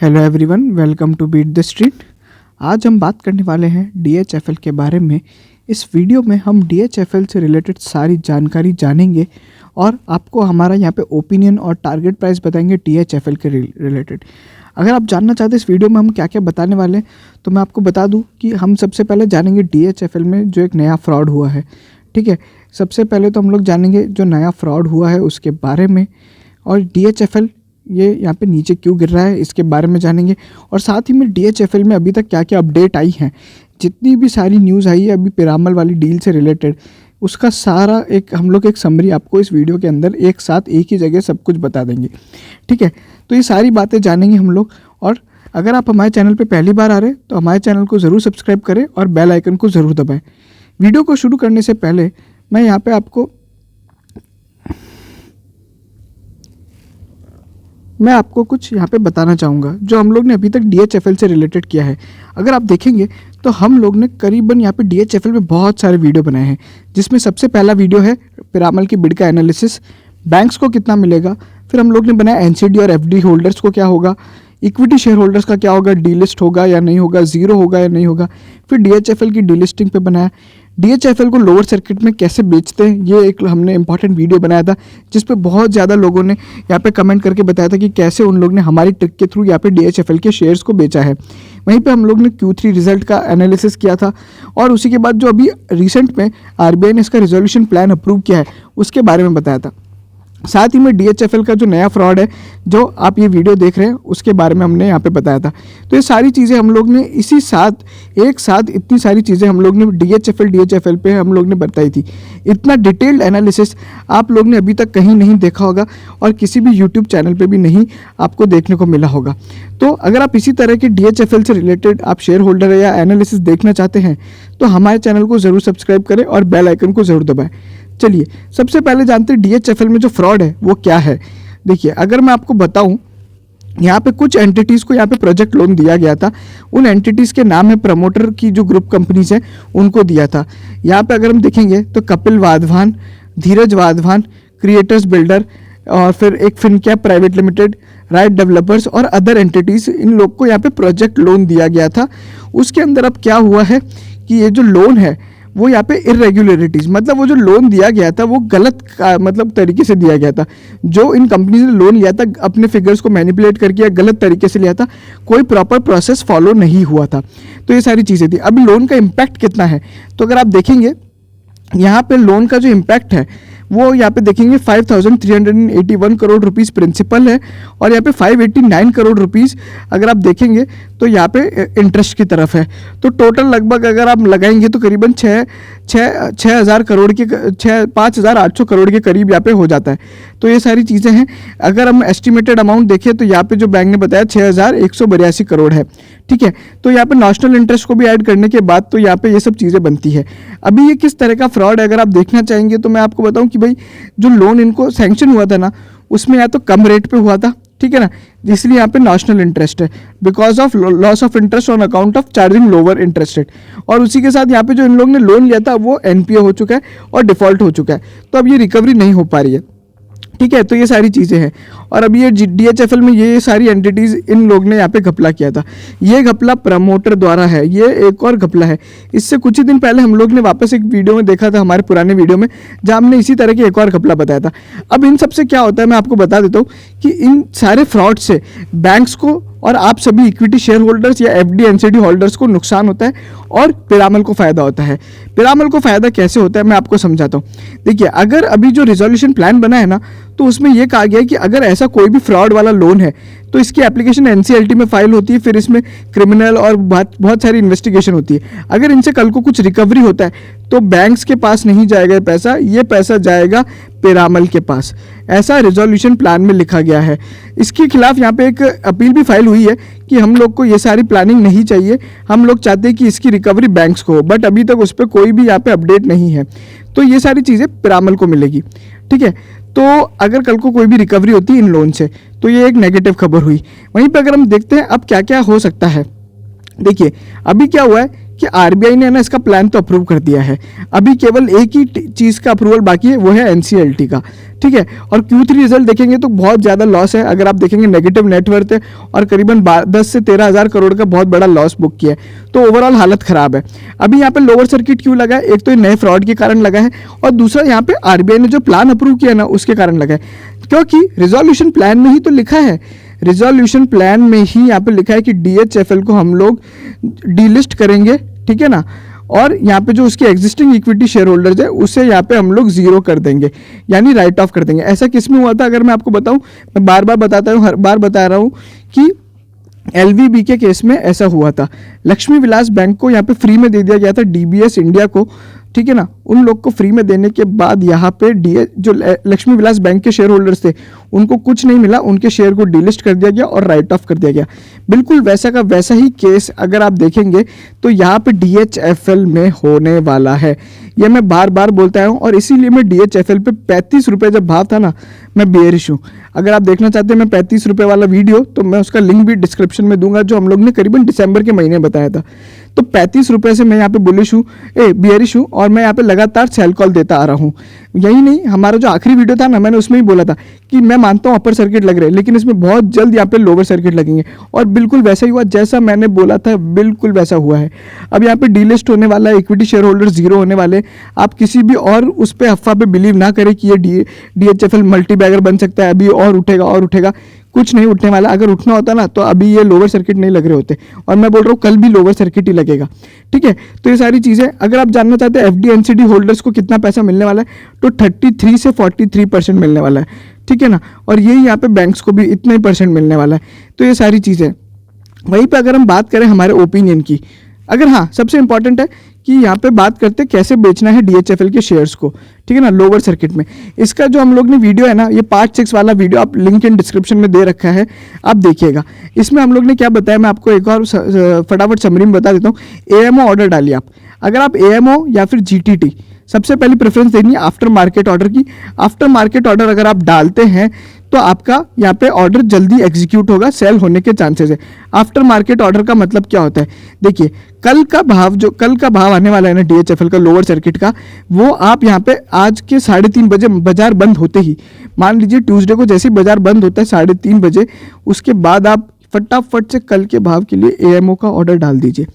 Hello everyone, welcome to Beat the Street. आज हम बात करने वाले हैं डीएचएफएल के बारे में। इस वीडियो में हम डीएचएफएल से रिलेटेड सारी जानकारी जानेंगे और आपको हमारा यहाँ पे ओपिनियन और टारगेट प्राइस बताएंगे डीएचएफएल के रिलेटेड। अगर आप जानना चाहते हैं इस वीडियो में हम क्या क्या बताने वाले हैं तो मैं आपको बता दूं कि हम सबसे पहले जानेंगे डीएचएफएल में जो एक नया फ्रॉड हुआ है। ठीक है, सबसे पहले तो हम लोग जानेंगे जो नया फ्रॉड हुआ है उसके बारे में, और डीएचएफएल ये यहाँ पे नीचे क्यों गिर रहा है इसके बारे में जानेंगे, और साथ ही में डीएचएफएल में अभी तक क्या क्या अपडेट आई हैं, जितनी भी सारी न्यूज़ आई है अभी पिरामल वाली डील से रिलेटेड, उसका सारा हम लोग एक समरी आपको इस वीडियो के अंदर एक साथ एक ही जगह सब कुछ बता देंगे। ठीक है, तो ये सारी बातें जानेंगे हम लोग। और अगर आप हमारे चैनल पर पहली बार आ रहे हैं तो हमारे चैनल को ज़रूर सब्सक्राइब करें और बेल आइकन को ज़रूर दबाएँ। वीडियो को शुरू करने से पहले मैं यहाँ पर आपको कुछ यहाँ पे बताना चाहूँगा जो हम लोग ने अभी तक डीएचएफएल से रिलेटेड किया है। अगर आप देखेंगे तो हम लोग ने करीबन यहाँ पे डीएचएफएल में बहुत सारे वीडियो बनाए हैं, जिसमें सबसे पहला वीडियो है पिरामल की बिड का एनालिसिस, बैंक्स को कितना मिलेगा। फिर हम लोग ने बनाया एनसीडी और एफडी होल्डर्स को क्या होगा, इक्विटी शेयर होल्डर्स का क्या होगा, डीलिस्ट होगा या नहीं होगा, ज़ीरो होगा या नहीं होगा। फिर डीएचएफएल की डीलिस्टिंग पे बनाया, डीएचएफएल को लोअर सर्किट में कैसे बेचते हैं, ये एक हमने इंपॉर्टेंट वीडियो बनाया था जिस पे बहुत ज़्यादा लोगों ने यहाँ पे कमेंट करके बताया था कि कैसे उन लोग ने हमारी ट्रिक के थ्रू यहाँ पे डीएचएफएल के शेयर्स को बेचा है। वहीं पे हम लोग ने Q3 रिजल्ट का एनालिसिस किया था, और उसी के बाद जो अभी रिसेंट में आरबीआई ने इसका रिजोल्यूशन प्लान अप्रूव किया है उसके बारे में बताया था। साथ ही में डीएचएफएल का जो नया फ्रॉड है जो आप ये वीडियो देख रहे हैं उसके बारे में हमने यहाँ पे बताया था। तो ये सारी चीज़ें हम लोग ने एक साथ इतनी सारी चीज़ें हम लोग ने डीएचएफएल पे हम लोग ने बताई थी। इतना डिटेल्ड एनालिसिस आप लोग ने अभी तक कहीं नहीं देखा होगा और किसी भी यूट्यूब चैनल पे भी नहीं आपको देखने को मिला होगा। तो अगर आप इसी तरह के डीएचएफएल से रिलेटेड आप शेयर होल्डर या एनालिसिस देखना चाहते हैं तो हमारे चैनल को ज़रूर सब्सक्राइब करें और बेल आइकन को ज़रूर दबाएँ। चलिए सबसे पहले जानते हैं डीएचएफएल में जो फ्रॉड है वो क्या है। देखिए, अगर मैं आपको बताऊं, यहाँ पे कुछ एंटिटीज़ को यहाँ पे प्रोजेक्ट लोन दिया गया था। उन एंटिटीज़ के नाम है प्रमोटर की जो ग्रुप कंपनीज हैं उनको दिया था। यहाँ पे अगर हम देखेंगे तो कपिल वाधवान, धीरज वाधवान, क्रिएटर्स बिल्डर, और फिर एक Fincap private limited, right developers और अदर एंटिटीज़, इन लोग को यहाँ पे प्रोजेक्ट लोन दिया गया था। उसके अंदर अब क्या हुआ है कि ये जो लोन है वो यहाँ पे इरेगुलरिटीज़, मतलब वो जो लोन दिया गया था वो गलत मतलब तरीके से दिया गया था। जो इन कंपनीज ने लोन लिया था अपने फिगर्स को मैनिपुलेट करके या गलत तरीके से लिया था, कोई प्रॉपर प्रोसेस फॉलो नहीं हुआ था। तो ये सारी चीज़ें थी। अभी लोन का इम्पैक्ट कितना है तो अगर आप देखेंगे यहाँ पे लोन का जो इम्पैक्ट है वो यहाँ पे देखेंगे 5,381 करोड़ रुपीस प्रिंसिपल है, और यहाँ पे 589 करोड़ रुपीस अगर आप देखेंगे तो यहाँ पे इंटरेस्ट की तरफ है। तो टोटल लगभग अगर आप लगाएंगे तो करीबन 5,800 करोड़ के करीब यहाँ पे हो जाता है। तो ये सारी चीज़ें हैं। अगर हम एस्टिमेटेड अमाउंट देखें तो यहाँ पे जो बैंक ने बताया 6,182 करोड़ है। ठीक है, तो यहाँ पे नेशनल इंटरेस्ट को भी ऐड करने के बाद तो यहाँ पे ये सब चीज़ें बनती है। अभी ये किस तरह का फ्रॉड है अगर आप देखना चाहेंगे तो मैं आपको बताऊं कि भाई जो लोन इनको सैंक्शन हुआ था ना उसमें या तो कम रेट पे हुआ था, ठीक है ना, इसलिए यहाँ पे नेशनल इंटरेस्ट है, because of loss of interest on account of charging lower interest rate. और उसी के साथ यहाँ पे जो इन लोग ने लोन लिया था वो एनपीए हो चुका है और डिफॉल्ट हो चुका है, तो अब ये रिकवरी नहीं हो पा रही है। ठीक है, तो ये सारी चीज़ें हैं। और अभी ये डीएचएफएल में ये सारी एंटिटीज़ इन लोग ने यहाँ पे घपला किया था। ये घपला प्रमोटर द्वारा है, ये एक और घपला है। इससे कुछ ही दिन पहले हम लोग ने वापस एक वीडियो में देखा था, हमारे पुराने वीडियो में, जहाँ हमने इसी तरह की एक और घपला बताया था। अब इन सबसे क्या होता है मैं आपको बता देता हूँ कि इन सारे फ्रॉड से बैंक्स को और आप सभी इक्विटी शेयर होल्डर्स या एफडी एनसीडी होल्डर्स को नुकसान होता है और पिरामल को फ़ायदा होता है। पिरामल को फ़ायदा कैसे होता है मैं आपको समझाता हूँ। देखिए, अगर अभी जो रिजोल्यूशन प्लान बना है ना तो उसमें यह कहा गया है कि अगर ऐसा कोई भी फ्रॉड वाला लोन है तो इसकी एप्लीकेशन एनसीएलटी में फाइल होती है, फिर इसमें क्रिमिनल और बहुत सारी इन्वेस्टिगेशन होती है। अगर इनसे कल को कुछ रिकवरी होता है तो बैंक्स के पास नहीं जाएगा ये पैसा जाएगा पिरामल के पास। ऐसा रिजोल्यूशन प्लान में लिखा गया है। इसके खिलाफ यहाँ पे एक अपील भी फाइल हुई है कि हम लोग को ये सारी प्लानिंग नहीं चाहिए, हम लोग चाहते हैं कि इसकी रिकवरी बैंक्स को हो, बट अभी तक उस पर कोई भी यहाँ पे अपडेट नहीं है। तो ये सारी चीज़ें पिरामल को मिलेगी। ठीक है, तो अगर कल को कोई भी रिकवरी होती है इन लोन से तो ये एक नेगेटिव खबर हुई। वहीं पर अगर हम देखते हैं अब क्या क्या हो सकता है। देखिए, अभी क्या हुआ है कि आरबीआई ने ना इसका प्लान तो अप्रूव कर दिया है, अभी केवल एक ही चीज़ का अप्रूवल बाकी है, वो है एनसीएलटी का, ठीक है। और Q3 रिजल्ट देखेंगे तो बहुत ज़्यादा लॉस है, अगर आप देखेंगे नेगेटिव नेटवर्थ है और करीबन 10 से 13 हज़ार करोड़ का बहुत बड़ा लॉस बुक किया है, तो ओवरऑल हालत ख़राब है। अभी यहाँ पे लोअर सर्किट क्यों लगा है? एक तो नए फ्रॉड के कारण लगा है और दूसरा यहाँ पे आरबीआई ने जो प्लान अप्रूव किया ना उसके कारण लगा है, क्योंकि रिजोल्यूशन प्लान में ही तो लिखा है, रिजोल्यूशन प्लान में ही यहाँ पे लिखा है कि DHFL को हम लोग डीलिस्ट करेंगे, ठीक है ना, और यहाँ पे जो उसके एग्जिस्टिंग इक्विटी शेयर होल्डर्स है उसे यहाँ पे हम लोग जीरो कर देंगे, यानी राइट ऑफ कर देंगे। ऐसा किस में हुआ था अगर मैं आपको बताऊं, मैं बार बार बताता हूँ, हर बार बता रहा हूँ कि LVB के केस में ऐसा हुआ था। लक्ष्मी विलास बैंक को यहाँ पे फ्री में दे दिया गया था, DBS इंडिया को, ठीक है ना, उन लोग को फ्री में देने के बाद यहाँ पे जो लक्ष्मी विलास बैंक के शेयर होल्डर्स थे उनको कुछ नहीं मिला, उनके शेयर को डीलिस्ट कर दिया गया और राइट ऑफ कर दिया गया। बिल्कुल वैसा का वैसा ही केस अगर आप देखेंगे तो यहाँ पे DHFL में होने वाला है, ये मैं बार बार बोलता हूँ, और इसीलिए मैं DHFL पे 35 रुपये जब भाव था ना, मैं बेयरिश हूँ। अगर आप देखना चाहते हैं मैं 35 रुपये वाला वीडियो, तो मैं उसका लिंक भी डिस्क्रिप्शन में दूंगा, जो हम लोग ने करीबन दिसंबर के महीने बताया था। तो 35 रुपये से मैं यहाँ पे बुलिश हूँ, बियरिश हूँ, और मैं यहाँ पे लगातार सेल कॉल देता आ रहा हूँ। यही नहीं, हमारा जो आखिरी वीडियो था ना, मैंने उसमें ही बोला था कि मैं मानता हूँ अपर सर्किट लग रहे हैं, लेकिन इसमें बहुत जल्द यहाँ पे लोअर सर्किट लगेंगे, और बिल्कुल वैसा ही हुआ जैसा मैंने बोला था, बिल्कुल वैसा हुआ है। अब यहाँ पे डीलिस्ट होने वाला है, इक्विटी शेयर होल्डर जीरो होने वाले। आप किसी भी और उस पर अफवाह पे बिलीव ना करें कि ये DHFL मल्टी बैगर बन सकता है, अभी और उठेगा और उठेगा, कुछ नहीं उठने वाला। अगर उठना होता ना तो अभी ये लोअर सर्किट नहीं लग रहे होते, और मैं बोल रहा हूँ कल भी लोअर सर्किट ही लगेगा, ठीक है। तो ये सारी चीज़ें, अगर आप जानना चाहते हैं FD NCD होल्डर्स को कितना पैसा मिलने वाला है, तो 33 से 43% मिलने वाला है, ठीक है ना, और यही यहाँ पे बैंक्स को भी इतना ही परसेंट मिलने वाला है। तो ये सारी चीज़ें, वहीं पे अगर हम बात करें हमारे ओपिनियन की, अगर हाँ सबसे इंपॉर्टेंट है कि यहाँ पे बात करते हैं कैसे बेचना है DHFL के शेयर्स को, ठीक है ना, लोअर सर्किट में। इसका जो हम लोग ने वीडियो है ना, ये पार्ट 6 वाला वीडियो आप लिंक इन डिस्क्रिप्शन में दे रखा है, आप देखिएगा। इसमें हम लोग ने क्या बताया, मैं आपको एक और फटाफट समरी में बता देता हूँ। AMO ऑर्डर डालिए आप, अगर आप AMO या फिर GTT, सबसे पहली प्रेफरेंस देनी है आफ्टर मार्केट ऑर्डर की। आफ्टर मार्केट ऑर्डर अगर आप डालते हैं तो आपका यहाँ पे ऑर्डर जल्दी एग्जीक्यूट होगा, सेल होने के चांसेस है। आफ्टर मार्केट ऑर्डर का मतलब क्या होता है, देखिए कल का भाव आने वाला है ना DHFL का लोअर सर्किट का, वो आप यहाँ पे आज के 3:30 बजे बाजार बंद होते ही, मान लीजिए ट्यूसडे को जैसे ही बाजार बंद होता है 3:30 बजे, उसके बाद आप फटाफट से कल के भाव के लिए AMO का ऑर्डर डाल दीजिए।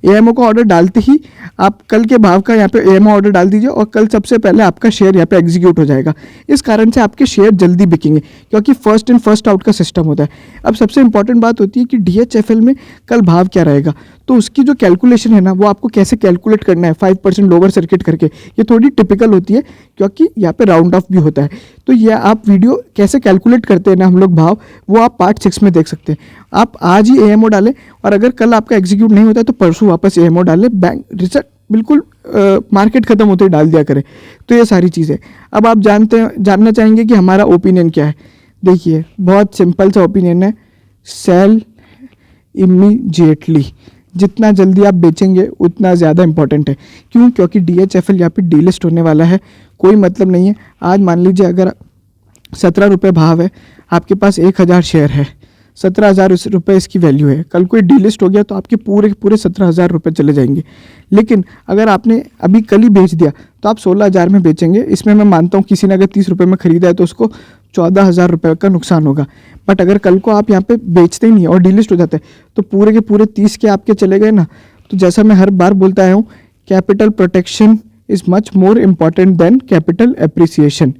AMO का ऑर्डर डालते ही आप कल के भाव का यहाँ पे AMO ऑर्डर डाल दीजिए, और कल सबसे पहले आपका शेयर यहाँ पे एग्जीक्यूट हो जाएगा। इस कारण से आपके शेयर जल्दी बिकेंगे, क्योंकि फर्स्ट इन फर्स्ट आउट का सिस्टम होता है। अब सबसे इंपॉर्टेंट बात होती है कि DHFL में कल भाव क्या रहेगा, तो उसकी जो कैलकुलेशन है ना, वो आपको कैसे कैलकुलेट करना है 5% लोअर सर्किट करके, ये थोड़ी टिपिकल होती है, क्योंकि यहाँ पे राउंड ऑफ भी होता है। तो ये आप वीडियो कैसे कैलकुलेट करते हैं ना हम लोग भाव, वो आप पार्ट 6 में देख सकते हैं। आप आज ही AMO डालें, और अगर कल आपका एग्जीक्यूट नहीं होता है तो परसों वापस AMO डालें, बैंक रिजल्ट बिल्कुल मार्केट खत्म होते ही डाल दिया करें। तो ये सारी चीज़ें। अब आप जानना चाहेंगे कि हमारा ओपिनियन क्या है। देखिए बहुत सिंपल सा ओपिनियन है, सेल इमीडिएटली, जितना जल्दी आप बेचेंगे उतना ज़्यादा इंपॉर्टेंट है। क्यों? क्योंकि DHFL यहाँ पे डीलिस्ट होने वाला है, कोई मतलब नहीं है। आज मान लीजिए अगर 17 रुपये भाव है, आपके पास 1000 शेयर है, 17,000 रुपये इसकी वैल्यू है। कल कोई डीलिस्ट हो गया तो आपके पूरे 17,000 रुपये चले जाएंगे। लेकिन अगर आपने अभी कल ही बेच दिया तो आप 16,000 में बेचेंगे। इसमें मैं मानता हूँ किसी ने अगर 30 रुपये में ख़रीदा है तो उसको 14,000 रुपये का नुकसान होगा। बट अगर कल को आप यहाँ पे बेचते ही नहीं और डीलिस्ट हो जाता है तो पूरे 30 के आपके चले गए ना। तो जैसा मैं हर बार बोलता आया हूँ, capital protection is much more important than capital appreciation.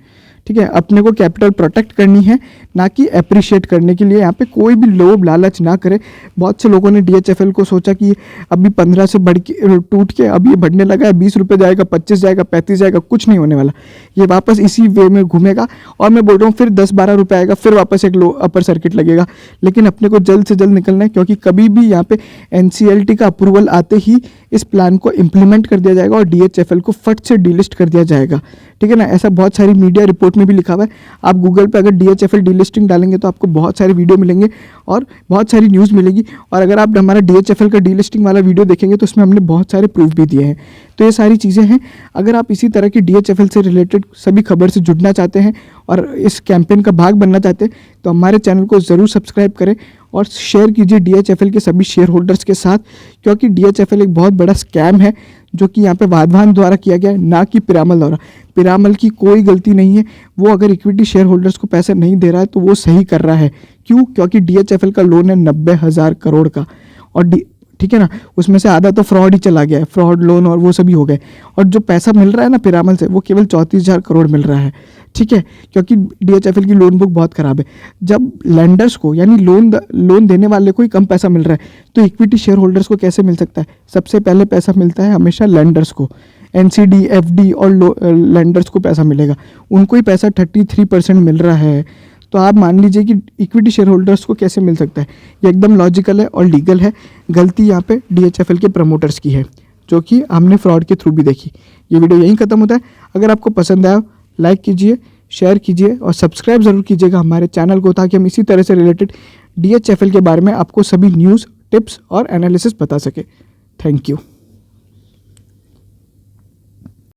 ठीक है, अपने को कैपिटल प्रोटेक्ट करनी है, ना कि अप्रिशिएट करने के लिए। यहाँ पे कोई भी लोभ लालच ना करे। बहुत से लोगों ने DHFL को सोचा कि अभी 15 से बढ़ के टूट के अब ये बढ़ने लगा है, 20 रुपये जाएगा, 25 जाएगा, 35 जाएगा, कुछ नहीं होने वाला। ये वापस इसी वे में घूमेगा। और मैं बोल रहा हूँ फिर 10-12 रुपये आएगा, फिर वापस एक लो अपर सर्किट लगेगा। लेकिन अपने को जल्द से जल्द निकलना है, क्योंकि कभी भी यहाँ पे NCLT का अप्रूवल आते ही इस प्लान को इम्प्लीमेंट कर दिया जाएगा और DHFL को फट से डीलिस्ट कर दिया जाएगा। ठीक है ना, ऐसा बहुत सारी मीडिया रिपोर्ट में भी लिखा हुआ है। आप गूगल पे अगर DHFL डीलिस्टिंग डालेंगे तो आपको बहुत सारे वीडियो मिलेंगे और बहुत सारी न्यूज़ मिलेगी। और अगर आप हमारा DHFL का डीलिस्टिंग वाला वीडियो देखेंगे तो उसमें हमने बहुत सारे प्रूफ भी दिए हैं। तो ये सारी चीज़ें हैं। अगर आप इसी तरह की DHFL से रिलेटेड सभी खबर से जुड़ना चाहते हैं और इस कैंपेन का भाग बनना चाहते हैं तो हमारे चैनल को ज़रूर सब्सक्राइब करें और शेयर कीजिए DHFL के सभी शेयर होल्डर्स के साथ, क्योंकि DHFL एक बहुत बड़ा स्कैम है जो कि यहाँ पे वाधवान द्वारा किया गया है, ना कि पिरामल द्वारा। पिरामल की कोई गलती नहीं है, वो अगर इक्विटी शेयर होल्डर्स को पैसे नहीं दे रहा है तो वो सही कर रहा है। क्यों? क्योंकि DHFL का लोन है 90,000 करोड़ का, और ठीक है ना, उसमें से आधा तो फ्रॉड ही चला गया है, फ्रॉड लोन और वो सभी हो गए। और जो पैसा मिल रहा है ना पिरामल से, वो केवल 34,000 करोड़ मिल रहा है, ठीक है, क्योंकि DHFL की लोन बुक बहुत ख़राब है। जब लेंडर्स को यानी लोन देने वाले को ही कम पैसा मिल रहा है तो इक्विटी शेयर होल्डर्स को कैसे मिल सकता है? सबसे पहले पैसा मिलता है हमेशा लेंडर्स को, NCD, FD और लेंडर्स को पैसा मिलेगा, उनको ही पैसा 33% मिल रहा है। तो आप मान लीजिए कि इक्विटी शेयर होल्डर्स को कैसे मिल सकता है? ये एकदम लॉजिकल है और लीगल है। गलती यहाँ पे DHFL के प्रमोटर्स की है, जो कि हमने फ्रॉड के थ्रू भी देखी। ये वीडियो यहीं ख़त्म होता है। अगर आपको पसंद आया लाइक कीजिए, शेयर कीजिए और सब्सक्राइब ज़रूर कीजिएगा हमारे चैनल को, ताकि हम इसी तरह से रिलेटेड DHFL के बारे में आपको सभी न्यूज़, टिप्स और एनालिसिस बता सके। Thank you.